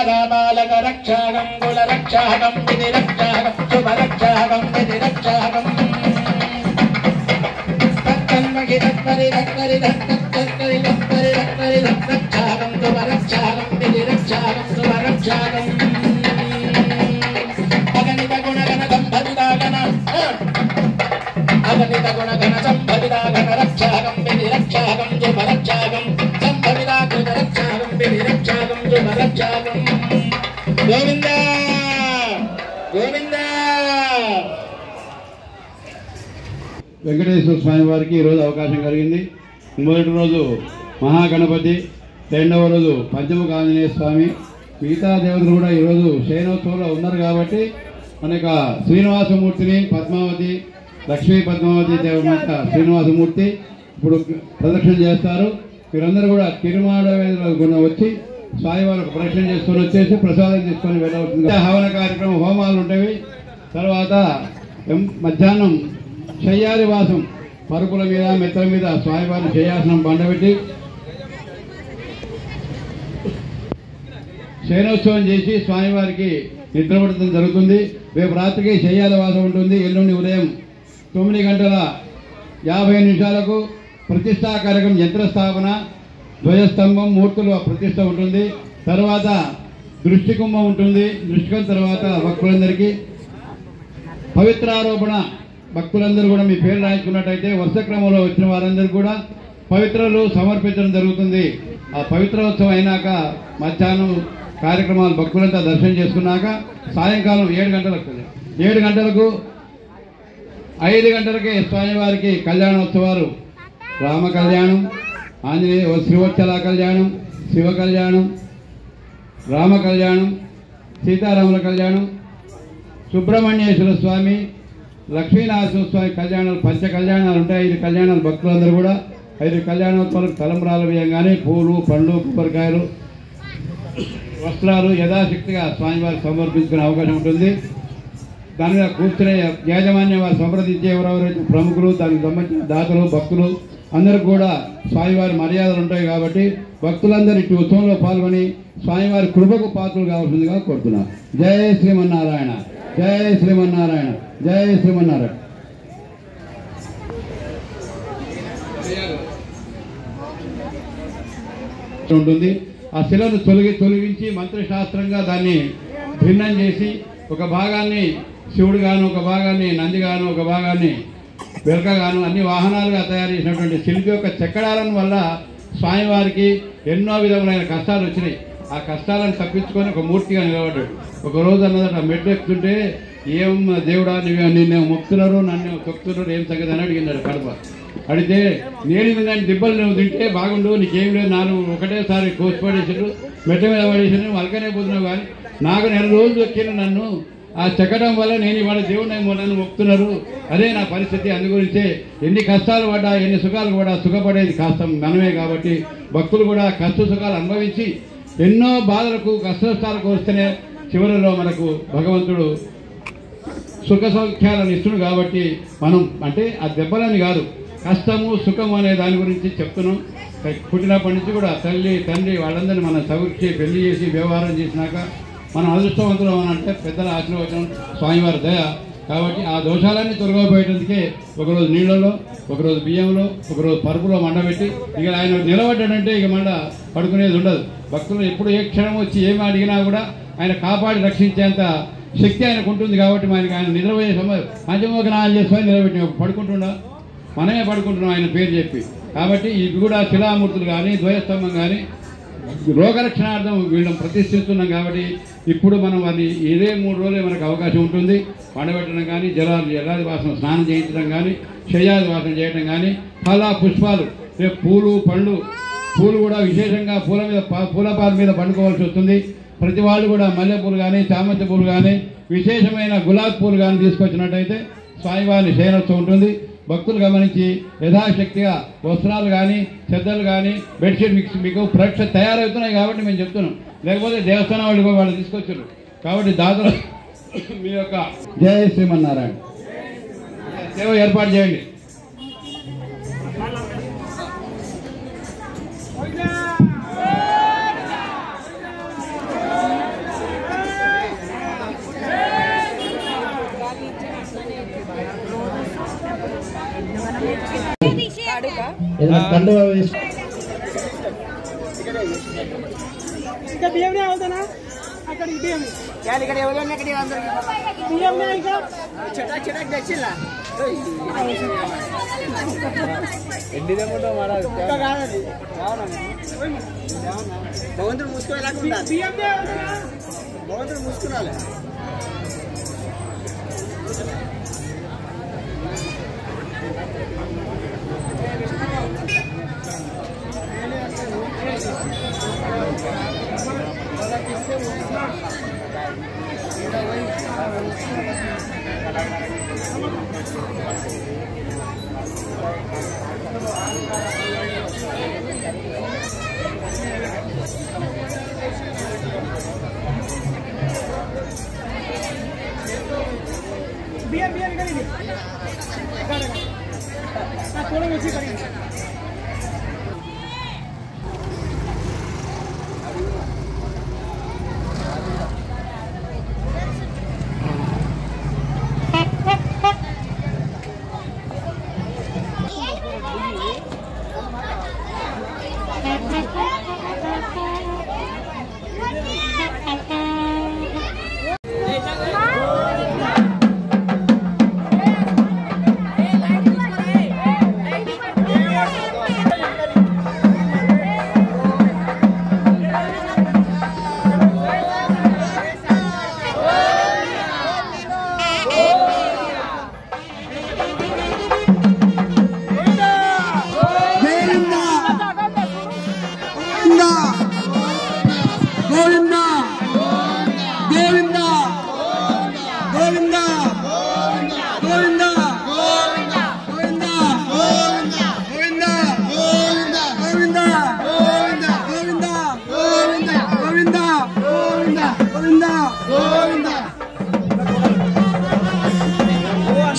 బాలక రక్షాగం కుల రక్షాగం విధి రక్షాగం శుభ రక్షాగం విధి రక్షాగం తన్మగి తత్పరి తత్పరి తత్పరి తత్పరి తత్పరి రక్షాగం శుభ రక్షాగం విధి రక్షాగం శుభ రక్షాగం అగణిత గుణగణ సంభవితాగణ అగణిత గుణగణ సంభవితాగణ రక్షాగం విధి రక్షాగం శుభ రక్షాగం సంభవితాగణ రక్షాగం విధి రక్షాగం శుభ రక్షాగం గోవింద గోవింద. వెంకటేశ్వర స్వామి వారికి ఈరోజు అవకాశం కలిగింది. మొదటి రోజు మహాగణపతి, రెండవ రోజు పంచముఖ ఆంజనేయ స్వామి, మిగతా దేవతలు కూడా ఈరోజు శయనోత్సవంలో ఉన్నారు కాబట్టి మనక శ్రీనివాసమూర్తిని, పద్మావతి, లక్ష్మీ పద్మావతి దేవమాత శ్రీనివాసమూర్తి ఇప్పుడు ప్రదక్షిణ చేస్తారు. మీరందరూ కూడా తిరుమాడ వచ్చి స్వామివారికి ప్రదక్షిణ చేసుకొని వచ్చేసి ప్రసాదం తీసుకొని వెళ్ళవలసింది. హవన కార్యక్రమం, హోమాలు ఉంటాయి. తర్వాత మధ్యాహ్నం శయ్యాది వాసం, పరుపుల మీద మెత్తల మీద స్వామివారిని శయ్యాసనం బండబెట్టి శయనోత్సవం చేసి స్వామివారికి నిద్రపడటం జరుగుతుంది. రేపు రాత్రికి శయ్యాద వాసం ఉంటుంది. ఎల్లుండి ఉదయం 9:50 ప్రతిష్టా కార్యక్రమం, యంత్రస్థాపన, ధ్వజస్తంభం, మూర్తుల ప్రతిష్ట ఉంటుంది. తర్వాత దృష్టికుంభం ఉంటుంది. దృష్టికం తర్వాత భక్తులందరికీ పవిత్రారోపణ, భక్తులందరూ కూడా మీ పేరు రాయించుకున్నట్టయితే వరుస క్రమంలో వచ్చిన వారందరికీ కూడా పవిత్రలు సమర్పించడం జరుగుతుంది. ఆ పవిత్రోత్సవం అయినాక మధ్యాహ్నం కార్యక్రమాలు భక్తులంతా దర్శనం చేసుకున్నాక సాయంకాలం 7 గంటలకు 5 గంటలకే స్వామివారికి కళ్యాణోత్సవాలు, రామ కళ్యాణం, ఆంజనేయ శ్రీవత్సల కళ్యాణం, శివ కళ్యాణం, రామ కళ్యాణం, సీతారాముల కళ్యాణం, సుబ్రహ్మణ్యేశ్వర స్వామి, లక్ష్మీనరసింహ స్వామి కళ్యాణాలు, పంచ కళ్యాణాలు ఉంటాయి. 5 కళ్యాణాలు భక్తులందరూ కూడా 5 కళ్యాణోత్సవాలకు తలంబ్రాలు వేయంగానే పూలు, పండ్లు, కొబ్బరికాయలు, వస్త్రాలు యథాశక్తిగా స్వామివారికి సమర్పించుకునే అవకాశం ఉంటుంది. దాని మీద కూర్చునే యాజమాన్యం వారు సంప్రదించే ఎవరెవరైతే ప్రముఖులు, దానికి సంబంధించిన దాతలు, భక్తులు అందరూ కూడా స్వామివారి మర్యాదలు ఉంటాయి కాబట్టి భక్తులందరూ ఇటు ఉత్సవంలో పాల్గొని స్వామివారి కృపకు పాత్రలు కావాల్సిందిగా కోరుతున్నారు. జయ శ్రీమన్నారాయణ, జయ శ్రీమన్నారాయణ, జయ శ్రీమన్నారాయణ. ఉంటుంది. ఆ శిలను తొలగించి మంత్రశాస్త్రంగా దాన్ని భిన్నం చేసి ఒక భాగాన్ని శివుడు గాను, ఒక భాగాన్ని నంది గాను, ఒక భాగాన్ని వెలకగాను అన్ని వాహనాలుగా తయారు చేసినటువంటి శిల్పి యొక్క చెక్కడాలను వల్ల స్వామివారికి ఎన్నో విధములైన కష్టాలు వచ్చినాయి. ఆ కష్టాలను తప్పించుకొని ఒక మూర్తిగా నిలబడ్డాడు. ఒక రోజు అన్నదట మెట్లు ఎక్కుతుంటే, ఏం దేవుడా నిన్ను మొక్కుతున్నారు, నన్ను తొక్కుతున్నారు, ఏం సంగతి అని అడిగినాడు కడప. అడిగితే నేను దాన్ని దిబ్బలు నువ్వు తింటే బాగుండు, నీకేం లేదు, 4 ఒకటేసారి కోసి పడేసాడు, మెట్ల మీద పడేసాడు, నువ్వు అలకనే పోతున్నావు. కానీ నాకు 4 రోజులు ఎక్కిన నన్ను ఆ చెక్కడం వల్ల నేను ఇవాళ దేవుడిని నన్ను మొక్కుతున్నారు, అదే నా పరిస్థితి. అందుగురించే ఎన్ని కష్టాలు పడ్డా, ఎన్ని సుఖాలు పడ్డా సుఖపడేది కాస్త మనమే కాబట్టి భక్తులు కూడా కష్ట సుఖాలు అనుభవించి ఎన్నో బాధలకు కష్టాలకు వస్తేనే చివరిలో మనకు భగవంతుడు సుఖ సౌఖ్యాలను ఇస్తున్నాడు. కాబట్టి మనం అంటే ఆ దెబ్బలని కాదు, కష్టము సుఖము అనే దాని గురించి చెప్తున్నాం. పుట్టినప్పటి నుంచి కూడా తల్లి తండ్రి వాళ్ళందరినీ మనం సౌఖ్య పెళ్లి చేసి వ్యవహారం చేసినాక మనం అదృష్టవంతులు అని అంటే పెద్దల ఆశీర్వచనం, స్వామివారి దయ. కాబట్టి ఆ దోషాలన్నీ తొలగిపోయేటందుకే ఒకరోజు నీళ్ళలో, ఒకరోజు బియ్యంలో, ఒకరోజు పరుపులో మండబెట్టి ఇక ఆయన నిలబడ్డాడంటే ఇక మండ పడుకునేది ఉండదు. భక్తులు ఎప్పుడు ఏ క్షణం వచ్చి ఏమి అడిగినా కూడా ఆయన కాపాడి రక్షించేంత శక్తి ఆయనకు ఉంటుంది. కాబట్టి మనకి ఆయన నిద్రపోయే సమయం పంచముఖ నాయన చేసుకొని నిలబెట్టి పడుకుంటుండా, మనమే పడుకుంటున్నాం ఆయన పేరు చెప్పి. కాబట్టి ఇవి కూడా శిలామూర్తులు కానీ, ధ్వజస్తంభం కానీ రోగరక్షణార్థం వీళ్ళని ప్రతిష్ఠిస్తున్నాం. కాబట్టి ఇప్పుడు మనం అది ఇదే 3 రోజులే మనకు అవకాశం ఉంటుంది. పండబెట్టడం కానీ, జలాది వాసన స్నానం చేయించడం కానీ, శయ్యాది వాసన చేయడం కానీ, ఫల పుష్పాలు, పూలు పండ్లు, పూలు కూడా విశేషంగా పూలపాల మీద పండుకోవాల్సి వస్తుంది. ప్రతి వాళ్ళు కూడా మల్లెపూలు కానీ, చామంతి పూలు కానీ, విశేషమైన గులాబీ పూలు కానీ తీసుకొచ్చినట్టయితే స్వామివారిని శయనోత్సవం ఉంటుంది. భక్తులు గమనించి యథాశక్తిగా వస్త్రాలు కానీ, చెద్దలు కానీ, బెడ్షీట్ మీకు ప్రొడక్ట్స్ తయారవుతున్నాయి కాబట్టి మేము చెప్తున్నాం. లేకపోతే దేవస్థానం వాళ్ళు తీసుకొచ్చారు. కాబట్టి దాతలు మీ యొక్క జయ శ్రీమన్నారాయణ సేవ ఏర్పాటు చేయండి. ఏదైనా కండువా వేసి భగవంతుడు మూసుకోవాలి భగవంతుడు మూసుకురాలి बियर बियर करेंगे थोड़ा वैसे करेंगे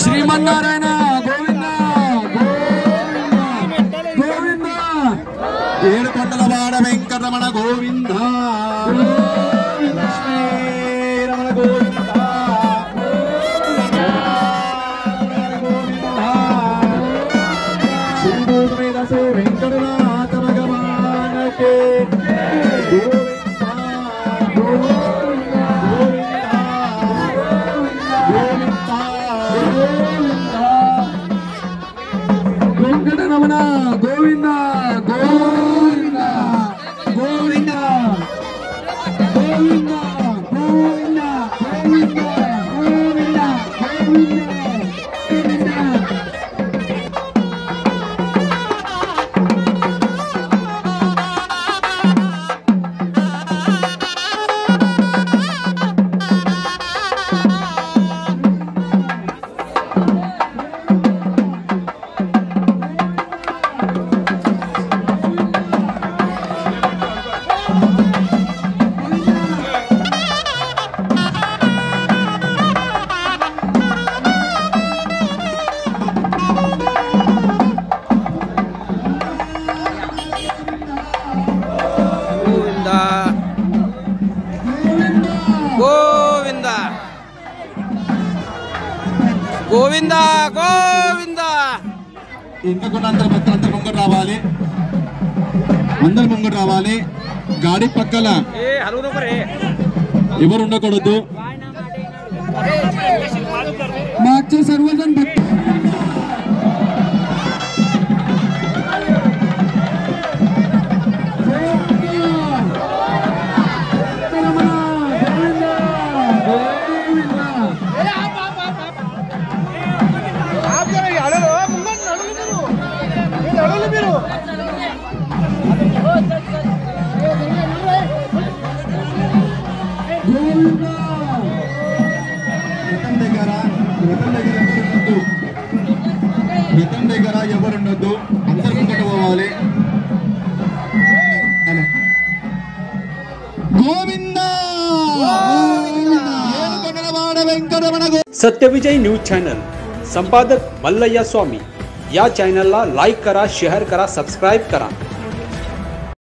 శ్రీమన్నారాయణ గోవింద గోవింద ఏడుకొండల వాడ వెంకటరమణ గోవింద లక్ష్మీరమణ గోవింద సింధూర్ మీద శ్రీ వెంకటనాథ భగవానకే వెంకటరమణ గోవింద గోవింద గోవింద గోవింద గోవింద గోవింద గోవింద గోవింద గోవింద గోవింద గోవింద ఇంకా కూడా అందరు ముంగట రావాలి అందరు ముంగట రావాలి గాడి పక్కల ఎవరు ఉండకూడదు मागचे सर्वजण भक्त రథం దగ్గర ఎవరుండొద్దు అందరు ముంగట పోవాలి గోవింద सत्यविजय न्यूज चॅनल संपादक मल्लय्या स्वामी या चॅनलला लाईक करा, शेअर करा, सबस्क्राईब करा.